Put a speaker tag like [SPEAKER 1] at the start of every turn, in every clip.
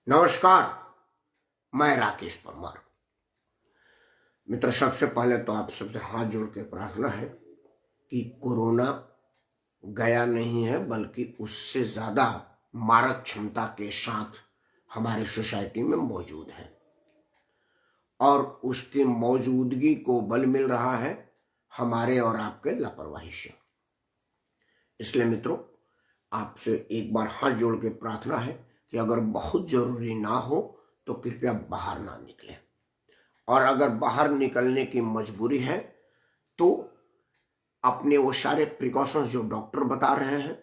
[SPEAKER 1] नमस्कार। मैं राकेश परमार। मित्र, सबसे पहले तो आप सबसे हाथ जोड़ के प्रार्थना है कि कोरोना गया नहीं है, बल्कि उससे ज़्यादा मारक क्षमता के साथ हमारी सोसाइटी में मौजूद है और उसकी मौजूदगी को बल मिल रहा है हमारे और आपके लापरवाही से। इसलिए मित्रों, आपसे एक बार हाथ जोड़ के प्रार्थना है कि अगर बहुत ज़रूरी ना हो तो कृपया बाहर ना निकलें, और अगर बाहर निकलने की मजबूरी है तो अपने वो सारे प्रिकॉशंस जो डॉक्टर बता रहे हैं,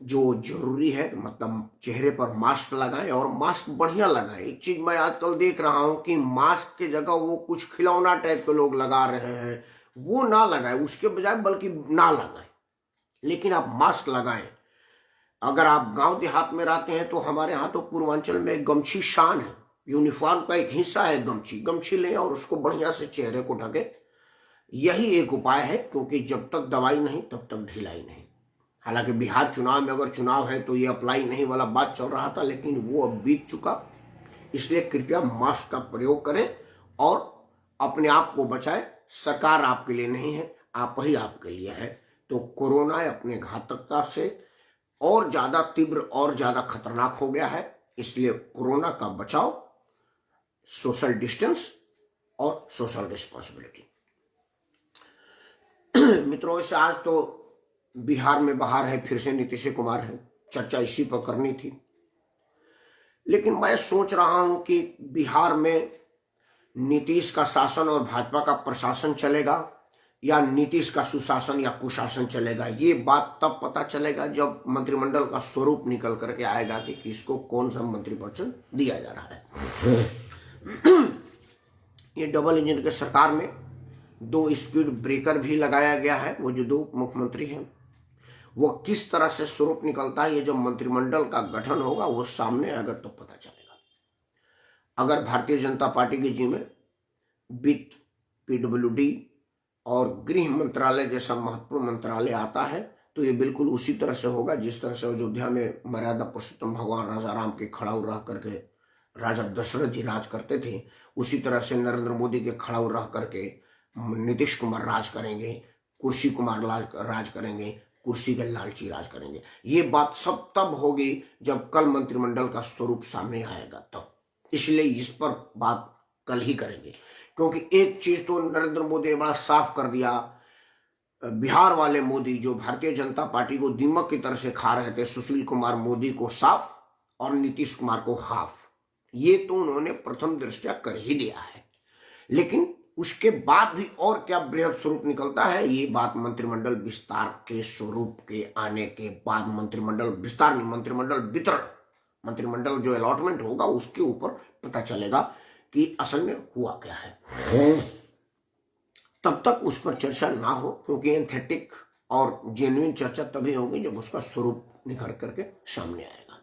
[SPEAKER 1] जो जरूरी है, मतलब चेहरे पर मास्क लगाएं और मास्क बढ़िया लगाएं। एक चीज मैं आजकल देख रहा हूं कि मास्क की जगह वो कुछ खिलौना टाइप के लोग लगा रहे हैं, वो ना लगाएं, उसके बजाय बल्कि ना लगाएं, लेकिन आप मास्क लगाएं। अगर आप गांव देहात में रहते हैं तो हमारे यहाँ तो पूर्वांचल में गमछी शान है, यूनिफॉर्म का एक हिस्सा है गमछी। गमछी लें और उसको बढ़िया से चेहरे को ढके। यही एक उपाय है, क्योंकि जब तक दवाई नहीं तब तक ढिलाई नहीं। हालांकि बिहार चुनाव में अगर चुनाव है तो ये अप्लाई नहीं वाला बात चल रहा था, लेकिन वो अब बीत चुका। इसलिए कृपया मास्क का प्रयोग करें और अपने आप को बचाएं। सरकार आपके लिए नहीं है, आप ही आपके लिए है। तो कोरोना अपने घातकता से और ज्यादा तीव्र और ज्यादा खतरनाक हो गया है। इसलिए कोरोना का बचाव, सोशल डिस्टेंस और सोशल रिस्पॉन्सिबिलिटी। मित्रों, वैसे आज तो बिहार में बाहर है, फिर से नीतीश कुमार है, चर्चा इसी पर करनी थी। लेकिन मैं सोच रहा हूं कि बिहार में नीतीश का शासन और भाजपा का प्रशासन चलेगा या नीतीश का सुशासन या कुशासन चलेगा। ये बात तब पता चलेगा जब मंत्रिमंडल का स्वरूप निकल करके आएगा कि किसको कौन सा मंत्रिपरिषद दिया जा रहा है। ये डबल इंजन के सरकार में 2 स्पीड ब्रेकर भी लगाया गया है। वो जो 2 मुख्यमंत्री हैं, वो किस तरह से स्वरूप निकलता है, ये जो मंत्रिमंडल का गठन होगा वो सामने आएगा तो पता चलेगा। अगर भारतीय जनता पार्टी के जिम्मे वित्त, पीडब्ल्यूडी और गृह मंत्रालय जैसा महत्वपूर्ण मंत्रालय आता है तो ये बिल्कुल उसी तरह से होगा जिस तरह से अयोध्या में मर्यादा पुरुषोत्तम भगवान राजा राम के खड़ाऊ रह करके राजा दशरथ जी राज करते थे। उसी तरह से नरेंद्र मोदी के खड़ाऊ रह करके नीतीश कुमार राज करेंगे, कुर्सी कुमार राज करेंगे, कुर्सी के लालची राज करेंगे। ये बात सब तब होगी जब कल मंत्रिमंडल का स्वरूप सामने आएगा तब। इसलिए इस पर बात कल ही करेंगे, क्योंकि एक चीज तो नरेंद्र मोदी ने बड़ा साफ कर दिया। बिहार वाले मोदी जो भारतीय जनता पार्टी को दीमक की तरह से खा रहे थे, सुशील कुमार मोदी को साफ और नीतीश कुमार को हाफ, ये तो उन्होंने प्रथम दृष्टया कर ही दिया है। लेकिन उसके बाद भी और क्या बृहद स्वरूप निकलता है, ये बात मंत्रिमंडल विस्तार के स्वरूप के आने के बाद, मंत्रिमंडल विस्तार नहीं, मंत्रिमंडल वितरण, मंत्रिमंडल जो अलॉटमेंट होगा उसके ऊपर पता चलेगा कि असल में हुआ क्या है। तब तक उस पर चर्चा ना हो, क्योंकि एंथेटिक और जेन्युइन चर्चा तभी होगी जब उसका स्वरूप निखर करके सामने आएगा।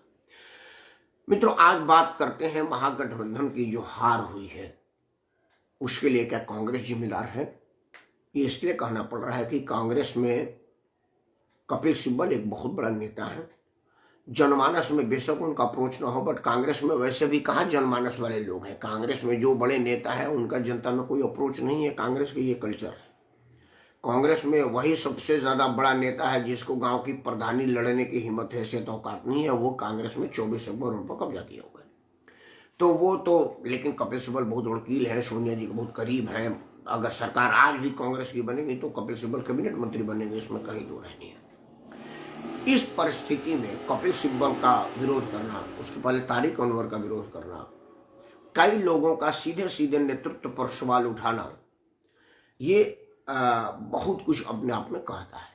[SPEAKER 1] मित्रों, आज बात करते हैं महागठबंधन की जो हार हुई है, उसके लिए क्या कांग्रेस जिम्मेदार है। ये इसलिए कहना पड़ रहा है कि कांग्रेस में कपिल सिब्बल एक बहुत बड़ा नेता है। जनमानस में बेशक उनका अप्रोच ना हो, बट कांग्रेस में वैसे भी कहाँ जनमानस वाले लोग हैं। कांग्रेस में जो बड़े नेता है उनका जनता में कोई अप्रोच नहीं है। कांग्रेस की ये कल्चर है। कांग्रेस में वही सबसे ज्यादा बड़ा नेता है जिसको गांव की प्रधानी लड़ने की हिम्मत हैसियत औकात नहीं है। वो कांग्रेस में 24 अक्टूबर रोड पर कब्जा किया हुआ है। तो वो तो, लेकिन कपिल सिब्बल बहुत वकील है, सोनिया जी के बहुत करीब है। अगर सरकार आज भी कांग्रेस की बनेगी तो कपिल सिब्बल कैबिनेट मंत्री बनेंगे, इसमें कहीं दो नहीं है। इस परिस्थिति में कपिल सिब्बल का विरोध करना, उसके पहले तारिक अनवर का विरोध करना, कई लोगों का सीधे सीधे नेतृत्व पर सवाल उठाना, ये बहुत कुछ अपने आप में कहता है।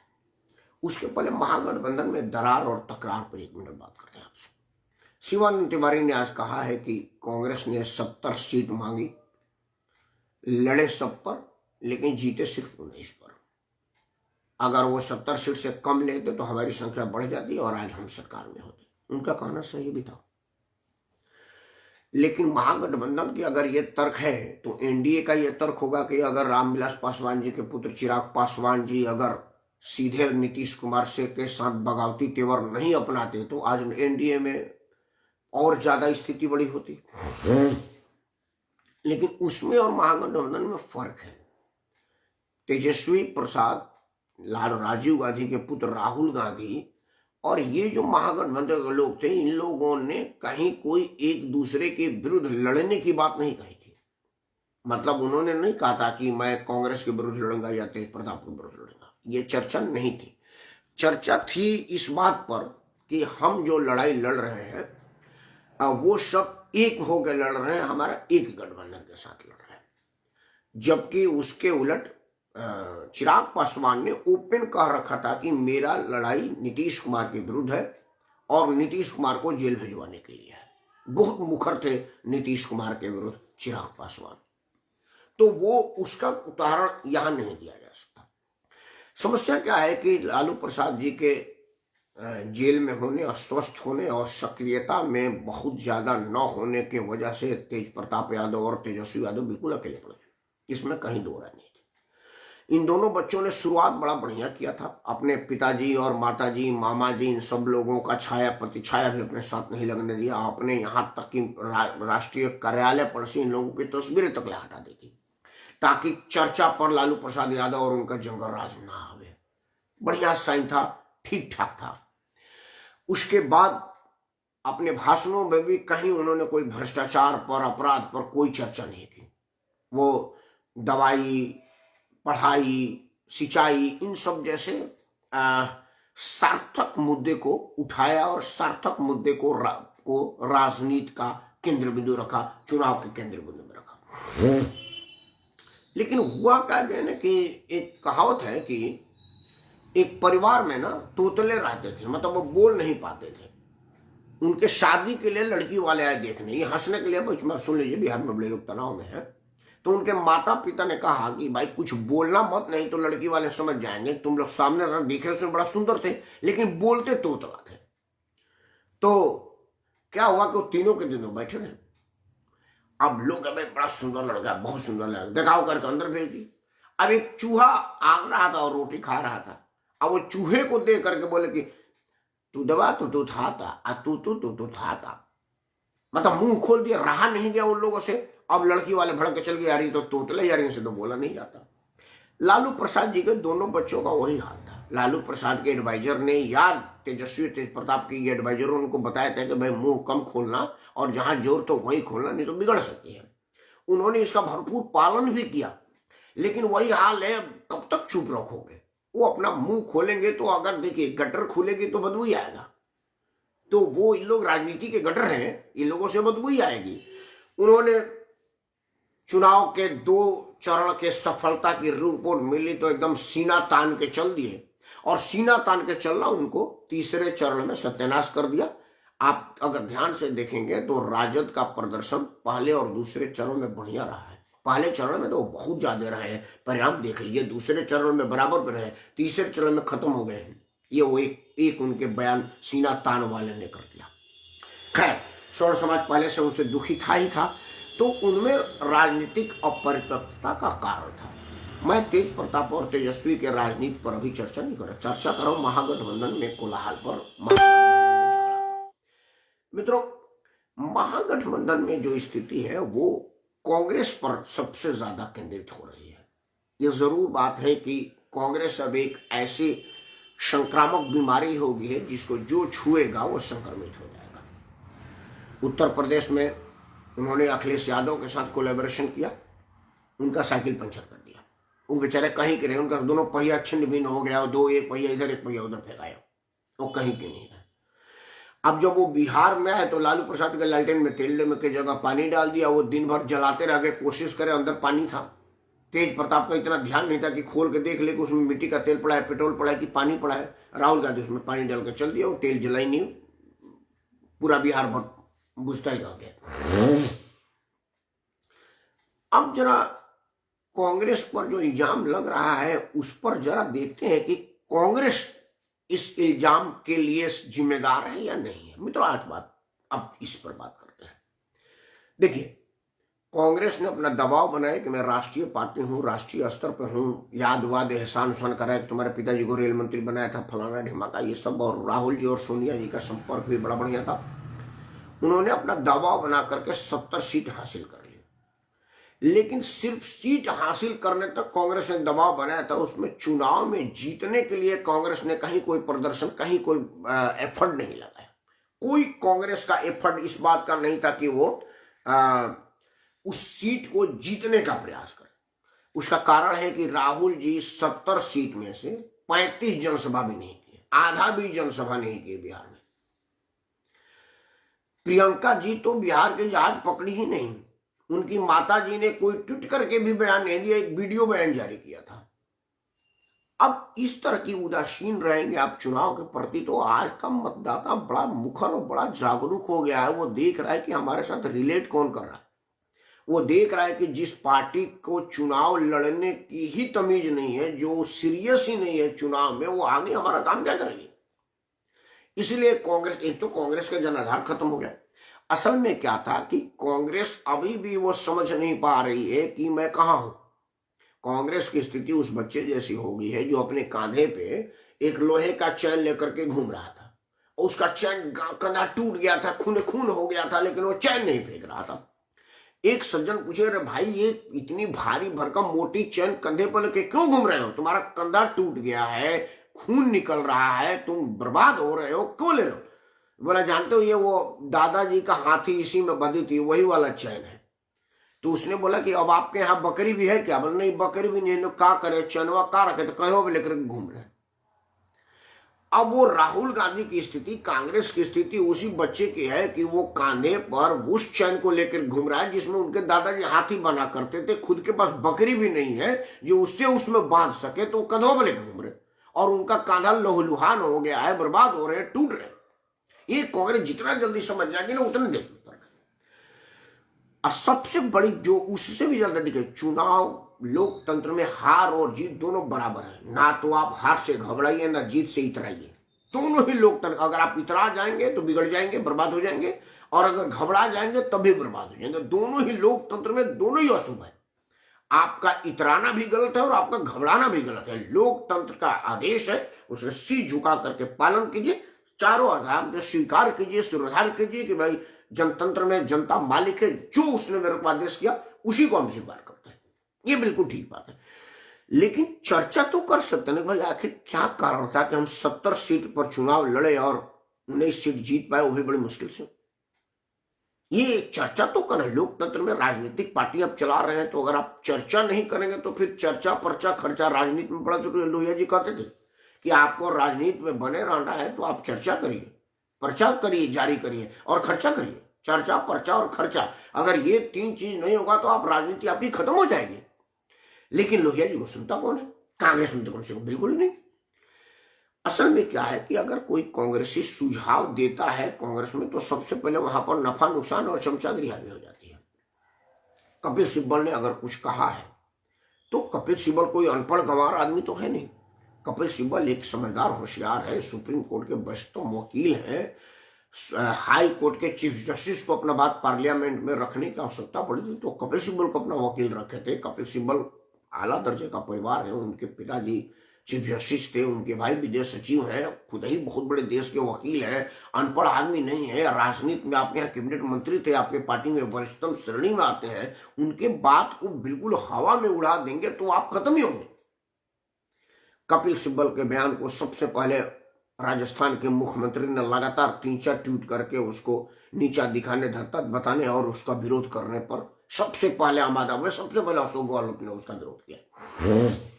[SPEAKER 1] उसके पहले महागठबंधन में दरार और तकरार पर 1 मिनट बात करते हैं आपसे। शिवानंद तिवारी ने आज कहा है कि कांग्रेस ने 70 सीट मांगी, लड़े सब पर, लेकिन जीते सिर्फ 19 पर। अगर वो 70 सीट से कम लेते तो हमारी संख्या बढ़ जाती और आज हम सरकार में होते। उनका कहना सही भी था। लेकिन महागठबंधन की अगर ये तर्क है तो एनडीए का ये तर्क होगा कि अगर रामविलास पासवान जी के पुत्र चिराग पासवान जी अगर सीधे नीतीश कुमार से के साथ बगावती तेवर नहीं अपनाते तो आज एनडीए में और ज्यादा स्थिति बड़ी होती। लेकिन उसमें और महागठबंधन में फर्क है। तेजस्वी प्रसाद राजीव गांधी के पुत्र राहुल गांधी और ये जो महागठबंधन के लोग थे, इन लोगों ने कहीं कोई एक दूसरे के विरुद्ध लड़ने की बात नहीं कही थी। मतलब उन्होंने नहीं कहा था कि मैं कांग्रेस के विरुद्ध लड़ूंगा या तेज प्रताप के विरुद्ध लड़ूंगा, ये चर्चा नहीं थी। चर्चा थी इस बात पर कि हम जो लड़ाई लड़ रहे हैं वो सब एक होकर लड़ रहे हैं, हमारा एक गठबंधन के साथ लड़ रहे हैं। जबकि उसके उलट चिराग पासवान ने ओपन कह रखा था कि मेरा लड़ाई नीतीश कुमार के विरुद्ध है और नीतीश कुमार को जेल भिजवाने के लिए है। बहुत मुखर थे नीतीश कुमार के विरुद्ध चिराग पासवान, तो वो उसका उदाहरण यहां नहीं दिया जा सकता। समस्या क्या है कि लालू प्रसाद जी के जेल में होने, अस्वस्थ होने और सक्रियता में बहुत ज्यादा न होने की वजह से तेज प्रताप यादव और तेजस्वी यादव बिल्कुल अकेले पड़ गए, इसमें कहीं दो राय नहीं थी। इन दोनों बच्चों ने शुरुआत बड़ा बढ़िया किया था। अपने पिताजी और माताजी, मामा जी, इन सब लोगों का छाया प्रतिछाया भी अपने साथ नहीं लगने दिया। आपने यहाँ तक कि राष्ट्रीय कार्यालय पर से इन लोगों की तस्वीरें तक हटा दी थी ताकि चर्चा पर लालू प्रसाद यादव और उनका जंगल राज ना आवे। बढ़िया साइन था, ठीक ठाक था। उसके बाद अपने भाषणों में भी कहीं उन्होंने कोई भ्रष्टाचार पर, अपराध पर कोई चर्चा नहीं की। वो दवाई, पढ़ाई, सिंचाई, इन सब जैसे सार्थक मुद्दे को उठाया और सार्थक मुद्दे को राजनीति का केंद्र बिंदु रखा, चुनाव के केंद्र बिंदु में रखा। लेकिन हुआ क्या ना कि एक कहावत है कि एक परिवार में ना तोतले रहते थे, मतलब वो बोल नहीं पाते थे। उनके शादी के लिए लड़की वाले आए देखने, ये हंसने के लिए, सुन लीजिए बिहार में बड़े लोग तनाव में है, तो उनके माता पिता ने कहा कि भाई कुछ बोलना मत, नहीं तो लड़की वाले समझ जाएंगे। तुम लोग सामने रह, देखे उसमें बड़ा सुंदर थे लेकिन बोलते तोतला थे। तो क्या हुआ कि वो तीनों के दिनों बैठे रहे। अब लोग भाई बड़ा सुंदर लड़का, बहुत सुंदर लड़का, दिखाओ करके अंदर भेज दी। अब एक चूहा आग रहा था और रोटी खा रहा था। अब वो चूहे को देख करके बोले कि तू दबा तो तू था, तू था। मतलब मुंह खोल दिया, रहा नहीं गया उन लोगों से। अब लड़की वाले भड़क के चल गए, यार ये तो तोतले, यार इनसे तो बोला नहीं जाता। लालू प्रसाद जी के दोनों बच्चों का वही हाल था। लालू प्रसाद के एडवाइजर ने या तेजस्वी तेज प्रताप के एडवाइजरों ने उनको बताया था कि भाई मुंह कम खोलना और जहां जोर तो वही खोलना, नहीं तो बिगड़ सकती है। उन्होंने इसका भरपूर पालन भी किया, लेकिन वही हाल है, कब तक चुप रखोगे। वो अपना मुंह खोलेंगे तो, अगर देखिए गटर खुलेगी तो बदबू ही आएगा। तो वो इन लोग राजनीति के गटर हैं, इन लोगों से बदबू ही आएगी। उन्होंने चुनाव के 2 चरण के सफलता की रिपोर्ट मिली तो एकदम सीना तान के चल दिए, और सीना तान के चलना उनको तीसरे चरण में सत्यानाश कर दिया। आप अगर ध्यान से देखेंगे तो राजद का प्रदर्शन पहले और दूसरे चरण में बढ़िया रहा है। पहले चरण में तो बहुत ज्यादा रहे हैं, परिणाम देख लीजिए। दूसरे चरण में बराबर पे रहे, तीसरे चरण में खत्म हो गए हैं। ये वो एक उनके बयान सीना तान वाले ने कर दिया। खैर, स्वर्ण समाज पहले से उनसे दुखी था ही था, तो उनमें राजनीतिक अपरिपक्वता का कारण था। मैं तेज प्रताप और तेजस्वी के राजनीति पर अभी चर्चा नहीं कर रहा, चर्चा कर रहा हूं महागठबंधन में कोलाहल पर, महागठबंधन में झगड़ा पर। मित्रों, महागठबंधन में जो स्थिति है वो कांग्रेस पर सबसे ज्यादा केंद्रित हो रही है। ये जरूर बात है कि कांग्रेस अब एक ऐसी संक्रामक बीमारी हो गई है जिसको जो छुएगा वो संक्रमित हो जाएगा। उत्तर प्रदेश में उन्होंने अखिलेश यादव के साथ कोलैबोरेशन किया, उनका साइकिल पंचर कर दिया। वो बेचारे कहीं के रहे, उनका दोनों पहिया छिन्न भिन्न हो गया, एक पहिया इधर एक पहिया उधर फेंकाया, वो कहीं के नहीं रहे। अब जब वो बिहार में आए तो लालू प्रसाद के लालटेन में तेल के जगह पानी डाल दिया। वो दिन भर जलाते रह गए, कोशिश करे, अंदर पानी था। तेज प्रताप का इतना ध्यान नहीं था कि खोल के देख ले कि उसमें मिट्टी का तेल पड़ा है, पेट्रोल पड़ा है कि पानी पड़ा है। राहुल गांधी उसमें पानी डाल के चल दिया, वो तेल जलाई नहीं, पूरा बिहार भर बुझता ही रह गया। अब जरा कांग्रेस पर जो इल्जाम लग रहा है उस पर जरा देखते हैं कि कांग्रेस इस इल्जाम के लिए जिम्मेदार है या नहीं है। मित्रों, अब इस पर बात करते हैं। देखिए, कांग्रेस ने अपना दबाव बनाया कि मैं राष्ट्रीय पार्टी हूं, राष्ट्रीय स्तर पर हूं, याद वाद एहसान उहसान कराया कि तुम्हारे पिताजी को रेल मंत्री बनाया था, फलाना ढिमाका, ये सब। और राहुल जी और सोनिया जी का संपर्क भी बड़ा बढ़िया था। उन्होंने अपना दबाव बना करके 70 सीट हासिल कर ली। लेकिन सिर्फ सीट हासिल करने तक कांग्रेस ने दबाव बनाया था, उसमें चुनाव में जीतने के लिए कांग्रेस ने कहीं कोई प्रदर्शन, कहीं कोई एफर्ट नहीं लगाया। कोई कांग्रेस का एफर्ट इस बात का नहीं था कि वो उस सीट को जीतने का प्रयास करे। उसका कारण है कि राहुल जी 70 सीट में से 35 जनसभा भी नहीं किए, आधा भी जनसभा नहीं किए बिहार में। प्रियंका जी तो बिहार के जहाज पकड़ी ही नहीं, उनकी माता जी ने कोई ट्वीट करके भी बयान नहीं दिया, एक वीडियो बयान जारी किया था। अब इस तरह की उदासीन रहेंगे आप चुनाव के प्रति, तो आज का मतदाता बड़ा मुखर और बड़ा जागरूक हो गया है। वो देख रहा है कि हमारे साथ रिलेट कौन कर रहा है। वो देख रहा है कि जिस पार्टी को चुनाव लड़ने की ही तमीज नहीं है, जो सीरियस ही नहीं है चुनाव में, वो आगे हमारा काम क्या करेगी। इसलिए कांग्रेस, एक तो कांग्रेस का जनाधार खत्म हो गया। असल में क्या था कि कांग्रेस अभी भी वो समझ नहीं पा रही है कि मैं कहाँ हूं। कांग्रेस की स्थिति उस बच्चे जैसी हो गई है जो अपने कांधे पे एक लोहे का चैन लेकर के घूम रहा था, और उसका चैन कंधा टूट गया था, खून खून हो गया था, लेकिन वो चैन नहीं फेंक रहा था। एक सज्जन पूछे, अरे भाई ये इतनी भारी भरकम मोटी चैन कंधे पर लेके क्यों घूम रहे हो, तुम्हारा कंधा टूट गया है, खून निकल रहा है, तुम बर्बाद हो रहे हो, क्यों ले रहे हो। बोला, जानते हो ये वो दादाजी का हाथी इसी में बंधी थी, वही वाला चैन है। तो उसने बोला कि अब आपके यहाँ बकरी भी है क्या। बोला, नहीं बकरी भी नहीं, क्या करे, चैनवा का रखे, तो कहो लेकर घूम रहे। अब वो राहुल गांधी की स्थिति, कांग्रेस की स्थिति उसी बच्चे की है कि वो कांधे पर उस चैन को लेकर घूम रहा है जिसमें उनके दादाजी हाथी बना करते थे। खुद के पास बकरी भी नहीं है जो उससे उसमें बांध सके, तो कंधों पर लेकर घूम रहे, और उनका कांधा लहूलुहान हो गया है, बर्बाद हो रहे हैं, टूट रहे। ये कांग्रेस जितना जल्दी समझ जाएगी ना, उतने देर सबसे बड़ी जो उससे भी ज्यादा दिखे, चुनाव लोकतंत्र में हार और जीत दोनों बराबर है। ना तो आप हार से घबराइए, ना जीत से इतराइए। दोनों ही लोकतंत्र, अगर आप इतरा जाएंगे तो बिगड़ जाएंगे, बर्बाद हो जाएंगे, और अगर घबरा जाएंगे तब भी बर्बाद हो जाएंगे। दोनों ही लोकतंत्र में दोनों ही अशुभ है। आपका इतराना भी गलत है और आपका घबराना भी गलत है। लोकतंत्र का आदेश है, उसे सिर झुका करके पालन कीजिए, चारों आधार स्वीकार कीजिए, स्वीकार कीजिए कि भाई जनतंत्र में जनता मालिक है, जो उसने मेरे को आदेश किया उसी को हम स्वीकार करते हैं। ये बिल्कुल ठीक बात है। लेकिन चर्चा तो कर सकते हैं भाई, आखिर क्या कारण था कि हम 70 सीट पर चुनाव लड़े और 19 सीट जीत पाए, वो भी बड़ी मुश्किल से। ये चर्चा तो करें। लोकतंत्र में राजनीतिक पार्टी आप चला रहे हैं, तो अगर आप चर्चा नहीं करेंगे तो फिर चर्चा पर्चा खर्चा राजनीति में बड़ा जरूरी है। लोहिया जी कहते थे कि आपको राजनीति में बने रहना है तो आप चर्चा करिए, पर्चा करिए, जारी करिए और खर्चा करिए। चर्चा, पर्चा और खर्चा, अगर ये तीन चीज नहीं होगा तो आप राजनीति आपकी खत्म हो जाएगी। लेकिन लोहिया जी को सुनता कौन है? कांग्रेस में तो कम से कम बिल्कुल नहीं। असल में क्या है कि अगर कोई कांग्रेसी सुझाव देता है कांग्रेस में, तो सबसे पहले वहां पर नफा नुकसान और चमचागिरी हावी हो जाती है। कपिल सिब्बल ने अगर कुछ कहा है तो कपिल सिब्बल कोई अनपढ़ गंवार आदमी तो है नहीं। कपिल सिब्बल एक समझदार होशियार है, सुप्रीम कोर्ट के वरिष्ठतम वकील है, हाई कोर्ट के चीफ जस्टिस को अपना बात पार्लियामेंट में रखने की आवश्यकता पड़ी थी तो कपिल सिब्बल को अपना वकील रखे थे। कपिल सिब्बल आला दर्जे का परिवार है, उनके पिताजी चीफ जस्टिस थे, उनके भाई विदेश सचिव हैं, खुद ही बहुत बड़े देश के वकील हैं, अनपढ़ आदमी नहीं है। राजनीति में आपके यहाँ कैबिनेट मंत्री थे, आपके पार्टी में वरिष्ठतम श्रेणी में आते हैं, उनके बात को बिल्कुल हवा में उड़ा देंगे तो आप खत्म ही होंगे। कपिल सिब्बल के बयान को सबसे पहले राजस्थान के मुख्यमंत्री ने लगातार 3-4 ट्वीट करके उसको नीचा दिखाने, धरता बताने और उसका विरोध करने पर सबसे पहले सबसे पहले अशोक गहलोत ने उसका विरोध किया।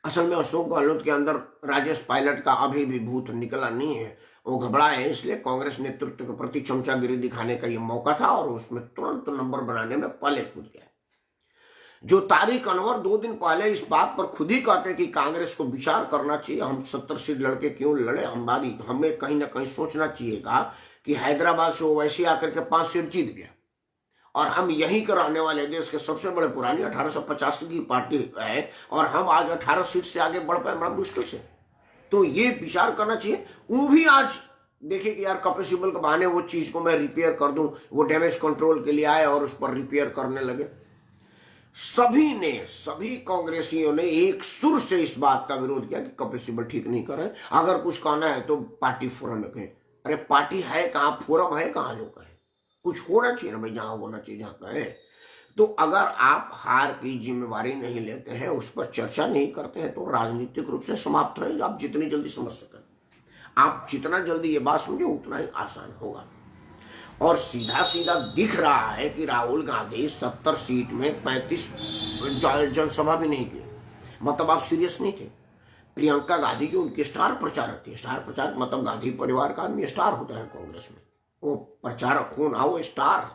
[SPEAKER 1] असल में अशोक गहलोत के अंदर राजेश पायलट का अभी भी भूत निकला नहीं है, वो घबरा है। इसलिए कांग्रेस नेतृत्व के प्रति चमचागिरी दिखाने का ये मौका था और उसमें तुरंत नंबर बनाने में पहले कूद गया। जो तारिक अनवर 2 दिन पहले इस बात पर खुद ही कहते कि कांग्रेस को विचार करना चाहिए, हम 70 सीट लड़के क्यों लड़े, हमें कहीं ना कहीं सोचना चाहिएगा कि हैदराबाद से ओवैसी आकर के 5 सीट जीत गया और हम यहीं के रहने वाले देश के सबसे बड़े पुरानी 1885 की पार्टी है और हम आज 18 सीट से आगे बढ़ पाए बड़ा मुश्किल से। तो ये विचार करना चाहिए। वो भी आज देखिए कि यार कपिल सिब्बल के बहाने वो चीज को मैं रिपेयर कर दूं, वो डैमेज कंट्रोल के लिए आए और उस पर रिपेयर करने लगे। सभी कांग्रेसियों ने एक सुर से इस बात का विरोध किया कि कपिल सिब्बल ठीक नहीं कर रहे। अगर कुछ कहना है तो पार्टी फोरम में कहें। अरे पार्टी है कहाँ, फोरम है कहाँ जो कहे। कुछ होना चाहिए ना भाई, जहां होना चाहिए जहां कहे। तो अगर आप हार की जिम्मेवारी नहीं लेते हैं, उस पर चर्चा नहीं करते हैं, तो राजनीतिक रूप से समाप्त है। आप जितनी जल्दी समझ सकें, आप जितना जल्दी ये बात समझे उतना ही आसान होगा। और सीधा सीधा दिख रहा है कि राहुल गांधी 70 सीट में 35 जनसभा भी नहीं की। मतलब आप सीरियस नहीं थे। प्रियंका गांधी जो उनकी स्टार प्रचारक थी, स्टार प्रचारक मतलब गांधी परिवार का आदमी स्टार होता है कांग्रेस में, वो प्रचारक हो ना वो स्टार,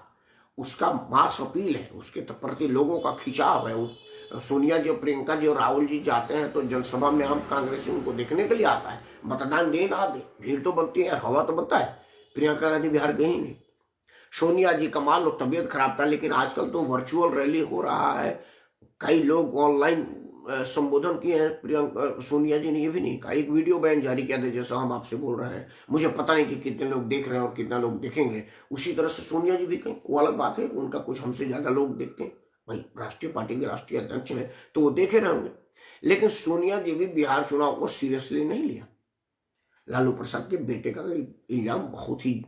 [SPEAKER 1] उसका मास अपील है, उसके प्रति लोगों का खिंचाव है। सोनिया जी, प्रियंका जी और राहुल जी जाते हैं तो जनसभा में हम कांग्रेसी उनको देखने के लिए आता है। मतदान दे ना दे, भीड़ तो बनती है, हवा तो बनता है। प्रियंका गांधी बिहार गई नहीं। सोनिया जी का मान लो तबीयत खराब था, लेकिन आजकल तो वर्चुअल रैली हो रहा है। कई लोग ऑनलाइन संबोधन किए हैं। प्रियंका सोनिया जी ने ये भी नहीं कहा, एक वीडियो बयान जारी किया था जैसा हम आपसे बोल रहे हैं। मुझे पता नहीं कि कितने लोग देख रहे हैं और कितना लोग देखेंगे। उसी तरह से सोनिया जी भी कहीं, वो अलग बात है, उनका कुछ हमसे ज्यादा लोग देखते हैं। भाई राष्ट्रीय पार्टी के राष्ट्रीय अध्यक्ष हैं तो वो देखे रहेंगे। लेकिन सोनिया जी भी बिहार चुनाव को सीरियसली नहीं लिया। लालू प्रसाद के बेटे का इल्जाम बहुत ही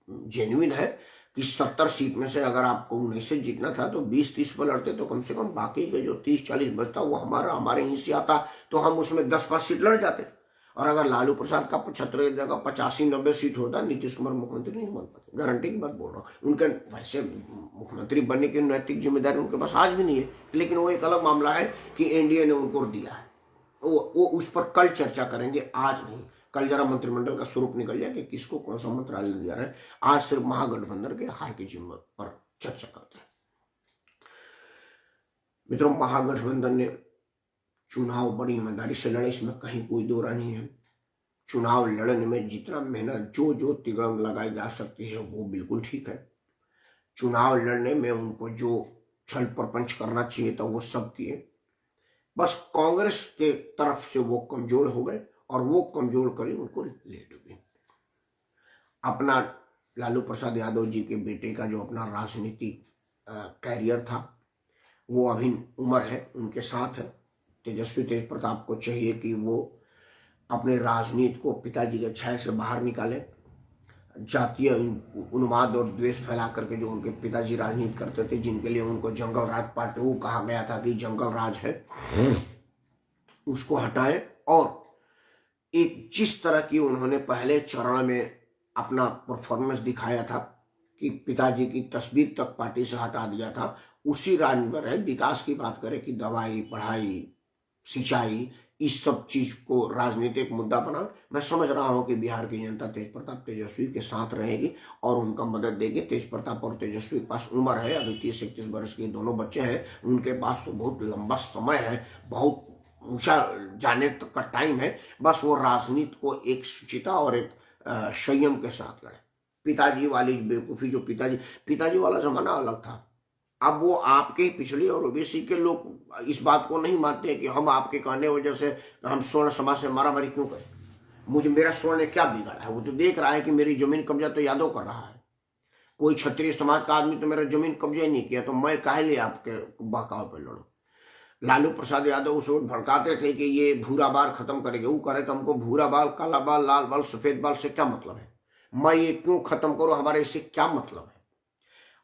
[SPEAKER 1] जेन्युइन है कि 70 सीट में से अगर आपको 19 से जीतना था तो 20-30 पर लड़ते, तो कम से कम बाकी के जो 30-40 बचता वो हमारे यहीं से आता, तो हम उसमें 10-5 सीट लड़ जाते। और अगर लालू प्रसाद का 75 जगह 85-90 सीट होता, नीतीश कुमार मुख्यमंत्री नहीं बन पाते। गारंटी की बात बोल रहा हूँ। उनके वैसे मुख्यमंत्री बनने की नैतिक जिम्मेदारी उनके पास आज भी नहीं है, लेकिन वो एक अलग मामला है कि एनडीए ने उनको दिया है। वो उस पर कल चर्चा करेंगे, आज नहीं। कल जरा मंत्रिमंडल का स्वरूप निकल जाए कि किसको कौन सा मंत्रालय दिया है। आज सिर्फ महागठबंधन के हार की जिम्मे पर चर्चा करते हैं। मित्रों, महागठबंधन ने चुनाव बड़ी ईमानदारी से लड़े, इसमें कहीं कोई दो राय नहीं है। चुनाव लड़ने में जितना मेहनत जो तिगड़म लगाई जा सकती है वो बिल्कुल ठीक है। चुनाव लड़ने में उनको जो छल प्रपंच करना चाहिए था वो सब किए। बस कांग्रेस के तरफ से वो कमजोर हो गए और वो कमजोर करी उनको ले डूबी। अपना लालू प्रसाद यादव जी के बेटे का जो अपना राजनीतिक कैरियर था, वो अभी उम्र है, उनके साथ है। तेजस्वी तेज प्रताप को चाहिए कि वो अपने राजनीति को पिताजी के छाया से बाहर निकाले। जातीय उन्माद और द्वेष फैला करके जो उनके पिताजी राजनीति करते थे, जिनके लिए उनको जंगल राज पार्टी वो कहा गया था कि जंगल राज है, उसको हटाएं। और एक जिस तरह की उन्होंने पहले चरण में अपना परफॉर्मेंस दिखाया था कि पिताजी की तस्वीर तक पार्टी से हटा दिया था, उसी राज पर है। विकास की बात करें कि दवाई, पढ़ाई, सिंचाई, इस सब चीज को राजनीतिक मुद्दा बना। मैं समझ रहा हूं कि बिहार की जनता तेज प्रताप तेजस्वी के साथ रहेगी और उनका मदद देगी। तेज प्रताप और तेजस्वी के पास उम्र है, अभी 30-31 वर्ष के दोनों बच्चे हैं, उनके पास तो बहुत लंबा समय है, बहुत ऊंचा जाने तक का टाइम है। बस वो राजनीति को एक शुचिता और एक संयम के साथ लड़े। पिताजी वाली बेवकूफी, जो पिताजी वाला जमाना अलग था। अब वो आपके पिछड़ी और ओबीसी के लोग इस बात को नहीं मानते कि हम आपके कहने वजह से हम स्वर्ण समाज से मारामारी क्यों करें। मेरा स्वर्ण ने क्या बिगाड़ा है? वो तो देख रहा है कि मेरी जमीन कब्जा तो यादव कर रहा है। कोई क्षत्रिय समाज का आदमी तो मेरा जमीन कब्जा ही नहीं किया, तो मैं काहे लिए आपके बहकाव पे लड़ूं। लालू प्रसाद यादव उस वक्त भड़काते थे कि ये भूरा बाल खत्म करेंगे, वो करे कि हमको भूरा बाल, काला बाल, लाल बाल, सफेद बाल से क्या मतलब है, मैं ये क्यों खत्म करूं, हमारे इससे क्या मतलब है।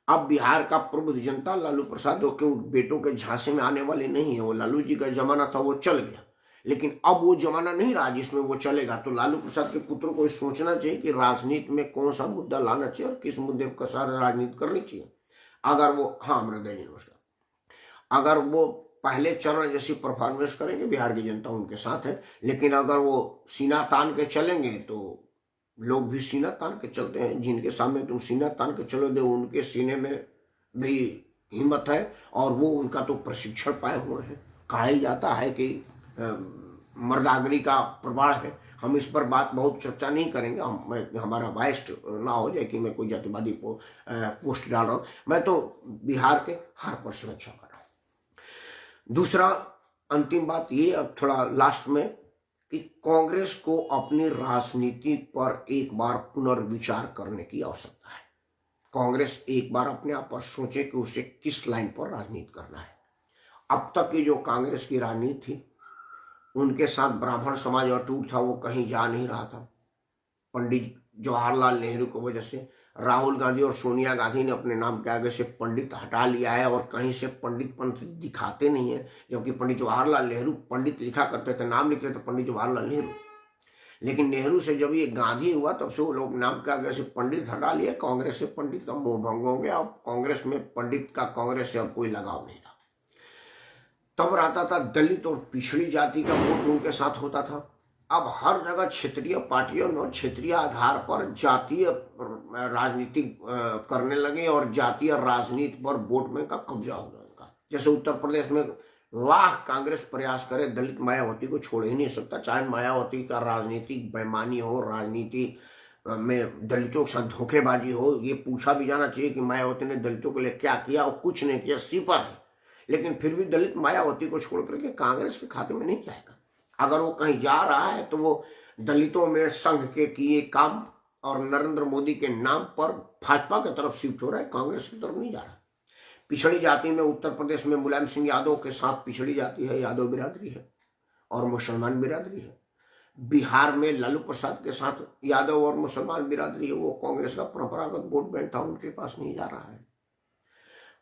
[SPEAKER 1] अब बिहार का प्रबुद्ध जनता लालू प्रसाद के बेटों के झांसे में आने वाली नहीं है। वो लालू जी का जमाना था, वो चल गया, लेकिन अब वो जमाना नहीं रहा जिसमें वो चलेगा। तो लालू प्रसाद के पुत्र को सोचना चाहिए कि राजनीति में कौन सा मुद्दा लाना चाहिए और किस मुद्दे पर सारा राजनीति करनी चाहिए। अगर वो, हाँ मृदय जी नमस्कार, अगर वो पहले चरण जैसी परफॉर्मेंस करेंगे, बिहार की जनता उनके साथ है। लेकिन अगर वो सीना तान के चलेंगे तो लोग भी सीना तान के चलते हैं। जिनके सामने तुम सीना तान के चलो दे, उनके सीने में भी हिम्मत है और वो उनका तो प्रशिक्षण पाए हुए हैं। कहा ही जाता है कि मर्दांगनी का प्रवाह है। हम इस पर बात बहुत चर्चा नहीं करेंगे, हमारा वाइस्ट ना हो जाए कि मैं कोई जातिवादी पोस्ट डाल रहा हूँ। मैं तो बिहार के हार पर सुरक्षा कर रहा हूँ। दूसरा अंतिम बात ये, अब थोड़ा लास्ट में, कि कांग्रेस को अपनी राजनीति पर एक बार पुनर्विचार करने की आवश्यकता है। कांग्रेस एक बार अपने आप पर सोचे कि उसे किस लाइन पर राजनीति करना है। अब तक की जो कांग्रेस की राजनीति थी, उनके साथ ब्राह्मण समाज अटूट था, वो कहीं जा नहीं रहा था। पंडित जवाहरलाल नेहरू की वजह से राहुल गांधी और सोनिया गांधी ने अपने नाम के आगे से पंडित हटा लिया है और कहीं से पंडित पंथ दिखाते नहीं है, जबकि पंडित जवाहरलाल नेहरू पंडित लिखा करते थे, नाम लिखते थे पंडित जवाहरलाल नेहरू। लेकिन नेहरू से जब ये गांधी हुआ तब से वो लोग नाम के आगे से पंडित हटा लिए, कांग्रेस से पंडित का मोह भंग हो गया और कांग्रेस में पंडित का कांग्रेस से अब कोई लगाव नहीं रहा। तब रहता था दलित और पिछड़ी जाति का वोट उनके साथ होता था। अब हर जगह क्षेत्रीय पार्टियों ने क्षेत्रीय आधार पर जातीय राजनीति करने लगे और जातीय राजनीति पर वोट में का कब्जा हो गया उनका। जैसे उत्तर प्रदेश में लाख कांग्रेस प्रयास करे, दलित मायावती को छोड़ ही नहीं सकता, चाहे मायावती का राजनीतिक बेईमानी हो, राजनीति में दलितों के साथ धोखेबाजी हो। ये पूछा भी जाना चाहिए कि मायावती ने दलितों के लिए क्या किया, और कुछ नहीं किया, सिफर है। लेकिन फिर भी दलित मायावती को छोड़ करके कांग्रेस के खाते में नहीं जाएगा। अगर वो कहीं जा रहा है तो वो दलितों में संघ के किए काम और नरेंद्र मोदी के नाम पर भाजपा की तरफ शिफ्ट हो रहा है, कांग्रेस की तरफ नहीं जा रहा। पिछड़ी जाति में उत्तर प्रदेश में मुलायम सिंह यादव के साथ पिछड़ी जाति है, यादव बिरादरी है और मुसलमान बिरादरी है। बिहार में लालू प्रसाद के साथ यादव और मुसलमान बिरादरी है, वो कांग्रेस का परंपरागत वोट बैंक था, उनके पास नहीं जा रहा है।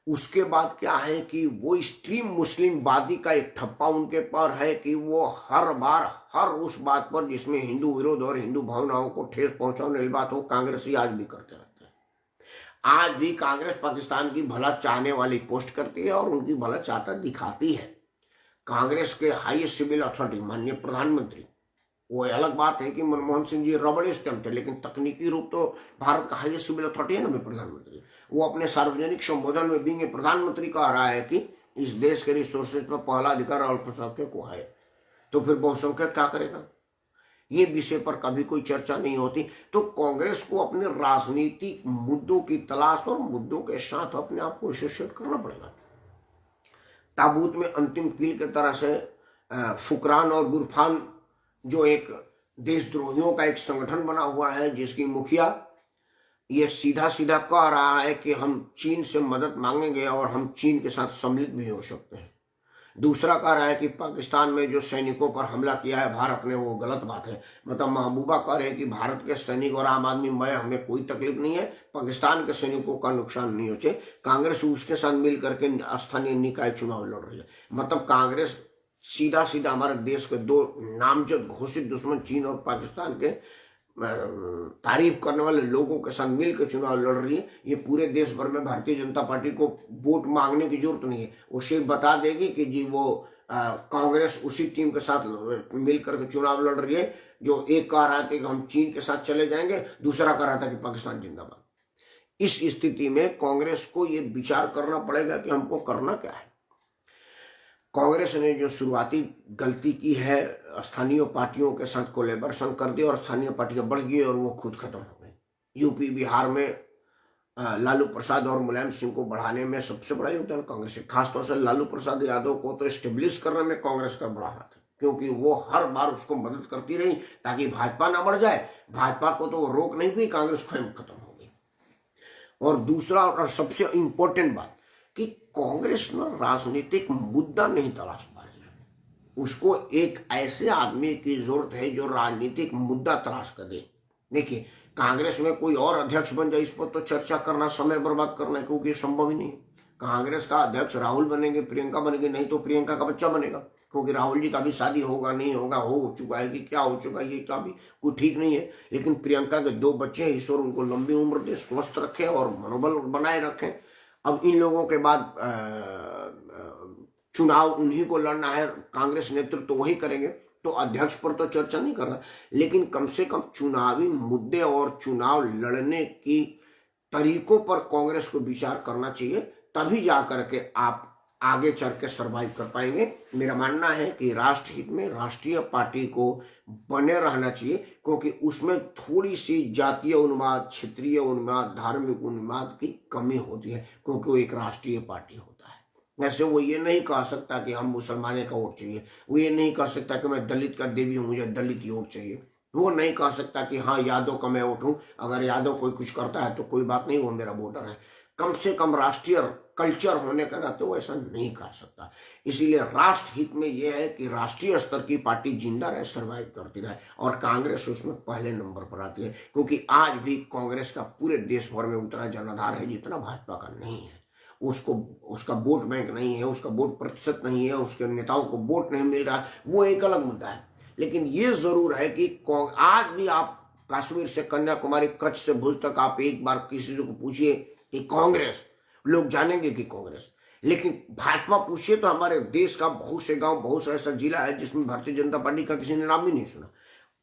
[SPEAKER 1] उसके बाद क्या है कि वो एक्सट्रीम मुस्लिम वादी का एक ठप्पा उनके पर है कि वो हर बार हर उस बात पर जिसमें हिंदू विरोध और हिंदू भावनाओं को ठेस पहुंचाने वाली बात हो, कांग्रेस ही आज भी करते रहते हैं। आज भी कांग्रेस पाकिस्तान की भला चाहने वाली पोस्ट करती है और उनकी भला चाहता दिखाती है। कांग्रेस के हाईएस्ट सिविल अथॉरिटी माननीय प्रधानमंत्री, वो अलग बात है कि मनमोहन सिंह जी रबड़ स्टैम्प थे, लेकिन तकनीकी रूप तो भारत का हाईएस्ट सिविल अथॉरिटी है ना प्रधानमंत्री। वो अपने सार्वजनिक संबोधन में भी प्रधानमंत्री कह रहा है कि इस देश के रिसोर्सेज पर पहला अधिकार अल्पसंख्यक को है, तो फिर बहुसंख्यक क्या करेगा? ये विषय पर कभी कोई चर्चा नहीं होती। तो कांग्रेस को अपने राजनीतिक मुद्दों की तलाश और मुद्दों के साथ अपने आप को एसोसिएट करना पड़ेगा। ताबूत में अंतिम कील की तरह से फुकरान और गुरफान जो एक देशद्रोहियों का एक संगठन बना हुआ है, जिसकी मुखिया ये सीधा सीधा कह रहा है कि हम चीन से मदद मांगेंगे और हम चीन के साथ सम्मिलित भी हो सकते हैं। दूसरा कह रहा है कि पाकिस्तान में जो सैनिकों पर हमला किया है भारत ने, वो गलत बात है। मतलब महबूबा कह रहे हैं कि भारत के सैनिक और आम आदमी में हमें कोई तकलीफ नहीं है, पाकिस्तान के सैनिकों का नुकसान नहीं हो चाहिए। कांग्रेस उसके साथ मिल करके स्थानीय निकाय चुनाव लड़ रही है। मतलब कांग्रेस सीधा सीधा हमारे देश के दो नामजद घोषित दुश्मन चीन और पाकिस्तान के तारीफ करने वाले लोगों के साथ मिलकर चुनाव लड़ रही है। ये पूरे देश भर में भारतीय जनता पार्टी को वोट मांगने की जरूरत नहीं है। वो सिर्फ बता देगी कि जी वो कांग्रेस उसी टीम के साथ मिलकर के चुनाव लड़ रही है। जो एक कह रहा था कि हम चीन के साथ चले जाएंगे, दूसरा कह रहा था कि पाकिस्तान जिंदाबाद। इस स्थिति में कांग्रेस को ये विचार करना पड़ेगा कि हमको करना क्या है। कांग्रेस ने जो शुरुआती गलती की है, स्थानीय पार्टियों के साथ कोलैबोरेशन कर दिया और स्थानीय पार्टियां बढ़ गई और वो खुद खत्म हो गई। यूपी बिहार में लालू प्रसाद और मुलायम सिंह को बढ़ाने में सबसे बड़ा योगदान कांग्रेस है। खासतौर से लालू प्रसाद यादव को तो एस्टेब्लिश करने में कांग्रेस का बड़ा हाथ है, क्योंकि वो हर बार उसको मदद करती रही ताकि भाजपा ना बढ़ जाए। भाजपा को तो वो रोक नहीं पाई, कांग्रेस स्वयं खत्म हो गई। और दूसरा और सबसे इंपॉर्टेंट बात कि कांग्रेस ना राजनीतिक मुद्दा नहीं तलाश पा रही है। उसको एक ऐसे आदमी की जरूरत है जो राजनीतिक मुद्दा तलाश कर दे। देखिए, कांग्रेस में कोई और अध्यक्ष बन जाए, इस पर तो चर्चा करना समय बर्बाद करना है, क्योंकि संभव ही नहीं है। कांग्रेस का अध्यक्ष राहुल बनेंगे, प्रियंका बनेगी, नहीं तो प्रियंका का बच्चा बनेगा, क्योंकि राहुल जी का भी शादी होगा नहीं होगा, हो चुका है कि क्या हो चुका है, ये क्या भी कोई ठीक नहीं है। लेकिन प्रियंका के 2 बच्चे हैं, ईश्वर उनको लंबी उम्र दे, स्वस्थ रखे और मनोबल बनाए रखें। अब इन लोगों के बाद चुनाव उन्हीं को लड़ना है, कांग्रेस नेतृत्व तो वही करेंगे, तो अध्यक्ष पर तो चर्चा नहीं करना। लेकिन कम से कम चुनावी मुद्दे और चुनाव लड़ने की तरीकों पर कांग्रेस को विचार करना चाहिए, तभी जाकर के आप आगे चल के सर्वाइव कर पाएंगे। मेरा मानना है कि राष्ट्र हित में राष्ट्रीय पार्टी को बने रहना चाहिए, क्योंकि उसमें थोड़ी सी जातीय उन्माद, क्षेत्रीय उन्माद, धार्मिक उन्माद की कमी होती है, क्योंकि वो एक राष्ट्रीय पार्टी होता है। वैसे वो ये नहीं कह सकता कि हम मुसलमाने का वोट चाहिए, वो ये नहीं कह सकता कि मैं दलित का देवी हूँ, मुझे दलित वोट चाहिए, वो नहीं कह सकता कि हाँ यादव का मैं वोट हूँ, अगर यादव कोई कुछ करता है तो कोई बात नहीं, वो मेरा वोटर है। कम से कम राष्ट्रीय कल्चर होने के नाते वो ऐसा नहीं कर सकता। इसीलिए राष्ट्र हित में यह है कि राष्ट्रीय स्तर की पार्टी जिंदा रहे, सर्वाइव करती रहे, और कांग्रेस उसमें पहले नंबर पर आती है, क्योंकि आज भी कांग्रेस का पूरे देश भर में उतना जनाधार है जितना भाजपा का नहीं है। उसको उसका वोट बैंक नहीं है, उसका वोट प्रतिशत नहीं है, उसके नेताओं को वोट नहीं मिल रहा, वो एक अलग मुद्दा है। लेकिन ये जरूर है कि आज भी आप कश्मीर से कन्याकुमारी, कच्छ से भुज तक आप एक बार किसी को पूछिए कि कांग्रेस, लोग जानेंगे कि कांग्रेस। लेकिन भाजपा पूछिए तो हमारे देश का बहुत से गांव, बहुत सा ऐसा जिला है जिसमें भारतीय जनता पार्टी का किसी ने नाम ही नहीं सुना,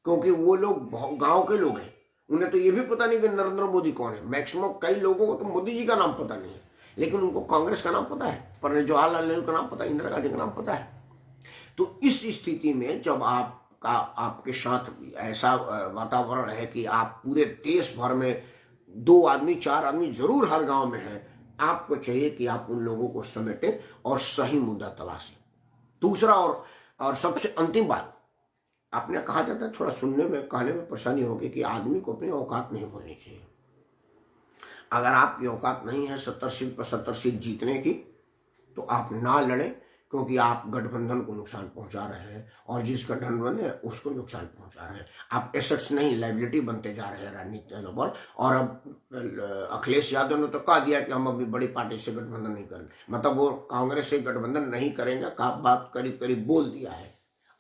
[SPEAKER 1] क्योंकि वो लोग गांव के लोग हैं। उन्हें तो ये भी पता नहीं कि नरेंद्र मोदी कौन है। मैक्सिमम कई लोगों को तो मोदी जी का नाम पता नहीं है, लेकिन उनको कांग्रेस का नाम पता है, पंडित जवाहरलाल नेहरू का नाम पता है, इंदिरा गांधी का नाम पता है। तो इस स्थिति में जब आपके साथ ऐसा वातावरण है कि आप पूरे देश भर में 2 आदमी 4 आदमी जरूर हर गांव में है, आपको चाहिए कि आप उन लोगों को समेटें और सही मुद्दा तलाशें। दूसरा और सबसे अंतिम बात, आपने कहा जाता है, थोड़ा सुनने में कहने में परेशानी होगी कि आदमी को अपनी औकात नहीं भूलनी चाहिए। अगर आपकी औकात नहीं है 70 सीट पर 70 सीट जीतने की, तो आप ना लड़ें, क्योंकि आप गठबंधन को नुकसान पहुंचा रहे हैं, और जिस गठबंधन है उसको नुकसान पहुंचा रहे हैं। आप एसेट्स नहीं, लाइबिलिटी बनते जा रहे हैं राजनीति पर। और अब अखिलेश यादव ने तो कह दिया कि हम अभी बड़ी पार्टी से गठबंधन नहीं करेंगे, मतलब वो कांग्रेस से गठबंधन नहीं करेंगे का बात करीब करीब बोल दिया है।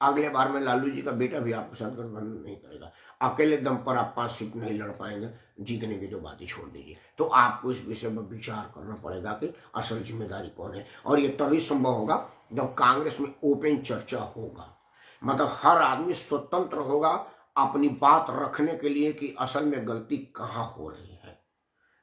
[SPEAKER 1] अगले बार में लालू जी का बेटा भी आपके साथ गठबंधन नहीं करेगा। अकेले दम पर आप 5 सीट नहीं लड़ पाएंगे, जीतने की जो बात ही छोड़ दीजिए। तो आपको इस विषय में विचार करना पड़ेगा कि असल जिम्मेदारी कौन है, और ये तभी संभव होगा जब कांग्रेस में ओपन चर्चा होगा, मतलब हर आदमी स्वतंत्र होगा अपनी बात रखने के लिए कि असल में गलती कहाँ हो रही है।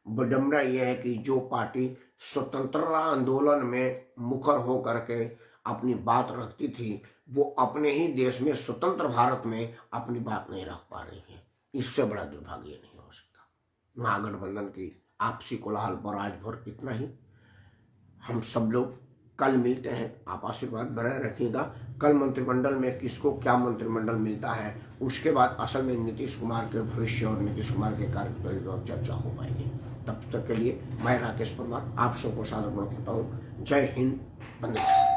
[SPEAKER 1] विडंबना यह है कि जो पार्टी स्वतंत्रता आंदोलन में मुखर हो करके अपनी बात रखती थी, वो अपने ही देश में स्वतंत्र भारत में अपनी बात नहीं रख पा रही है। इससे बड़ा दुर्भाग्य नहीं हो सकता। महागठबंधन की आपसी कोलाहल पर आज भर कितना ही। हम सब लोग कल मिलते हैं, आप आशीर्वाद बनाए रखिएगा। कल मंत्रिमंडल में किसको क्या मंत्रिमंडल मिलता है, उसके बाद असल में नीतीश कुमार के भविष्य और नीतीश कुमार के कार्यकाल पर चर्चा हो पाएगी। तब तक के लिए मैं राकेश परमार आप सबको सादर करता हूँ। जय हिंद, वंदे मातरम।